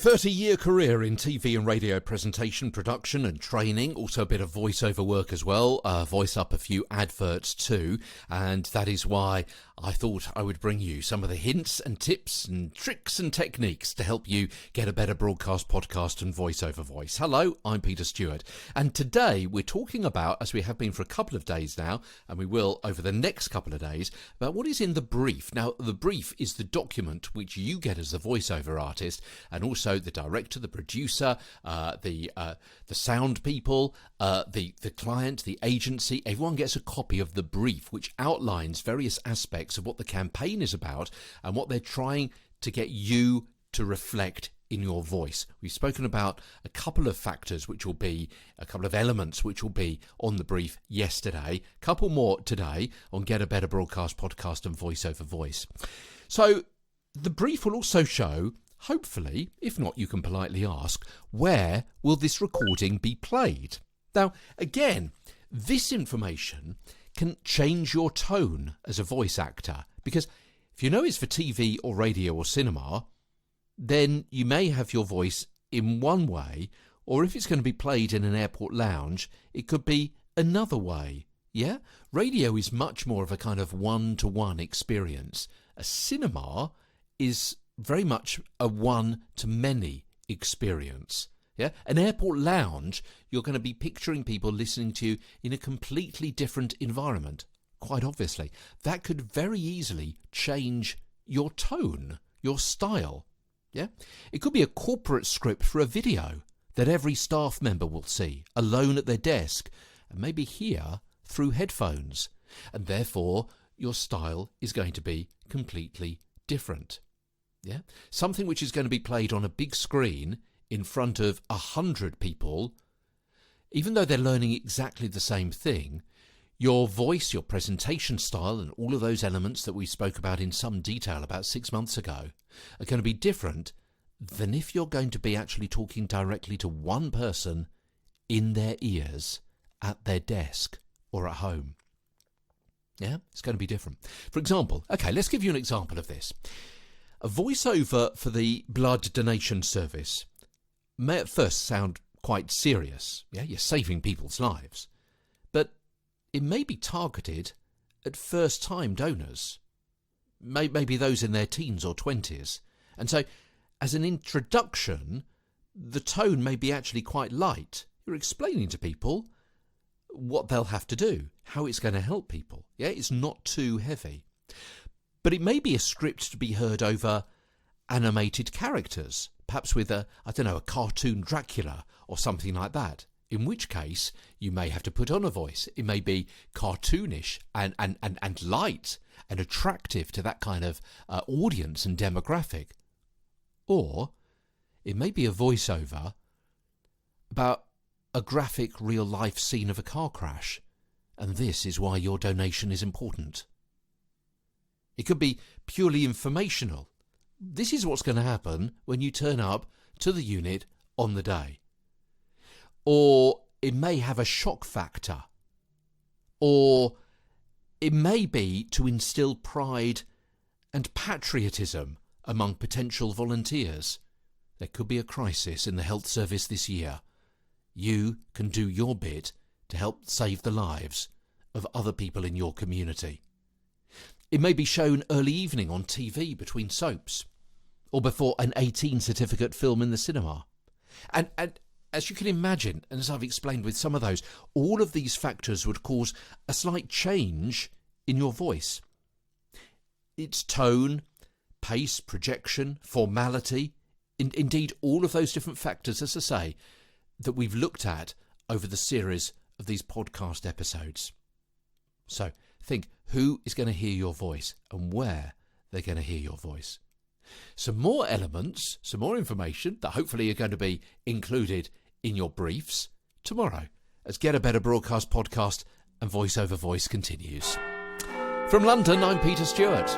30-year career in TV and radio presentation, production and training, also a bit of voiceover work as well, voice up a few adverts too, and that is why I thought I would bring you some of the hints and tips and tricks and techniques to help you get a better broadcast, podcast and voiceover voice. Hello, I'm Peter Stewart, and today we're talking about, as we have been for a couple of days now, and we will over the next couple of days, about what is in the brief. Now, the brief is the document which you get as the voiceover artist, and also the director, the producer, the sound people, the client, the agency. Everyone gets a copy of the brief, which outlines various aspects of what the campaign is about and what they're trying to get you to reflect in your voice. We've spoken about a couple of factors, which will be a couple of elements, which will be on the brief yesterday. A couple more today on Get a Better Broadcast, Podcast and Voiceover Voice. So the brief will also show, hopefully, if not, you can politely ask, where will this recording be played? Now, again, this information can change your tone as a voice actor, because if you know it's for TV or radio or cinema, then you may have your voice in one way, or if it's going to be played in an airport lounge, it could be another way. Yeah? Radio is much more of a kind of one-to-one experience. A cinema is very much a one-to-many experience. Yeah? An airport lounge, you're going to be picturing people listening to you in a completely different environment, quite obviously. That could very easily change your tone, your style. Yeah? It could be a corporate script for a video that every staff member will see, alone at their desk, and maybe hear through headphones. And therefore, your style is going to be completely different. Yeah? Something which is going to be played on a big screen in front of 100 people, even though they're learning exactly the same thing, your voice, your presentation style, and all of those elements that we spoke about in some detail about 6 months ago are going to be different than if you're going to be actually talking directly to one person in their ears at their desk or at home. Yeah, it's going to be different. For example, okay, let's give you an example of this. A voiceover for the blood donation service may at first sound quite serious. Yeah, you're saving people's lives. But it may be targeted at first-time donors, maybe those in their teens or 20s. And so, as an introduction, the tone may be actually quite light. You're explaining to people what they'll have to do, how it's going to help people. Yeah, it's not too heavy. But it may be a script to be heard over animated characters, perhaps with a cartoon Dracula or something like that. In which case, you may have to put on a voice. It may be cartoonish and light and attractive to that kind of audience and demographic. Or it may be a voiceover about a graphic real-life scene of a car crash, and this is why your donation is important. It could be purely informational. This is what's going to happen when you turn up to the unit on the day. Or it may have a shock factor. Or it may be to instill pride and patriotism among potential volunteers. There could be a crisis in the health service this year. You can do your bit to help save the lives of other people in your community. It may be shown early evening on TV between soaps, or before an 18 certificate film in the cinema. And as you can imagine, and as I've explained with some of those, all of these factors would cause a slight change in your voice. Its tone, pace, projection, formality, indeed all of those different factors, as I say, that we've looked at over the series of these podcast episodes. So think, who is going to hear your voice and where they're going to hear your voice? Some more elements, some more information that hopefully are going to be included in your briefs tomorrow as Get a Better Broadcast, Podcast and Voiceover Voice continues. From London, I'm Peter Stewart.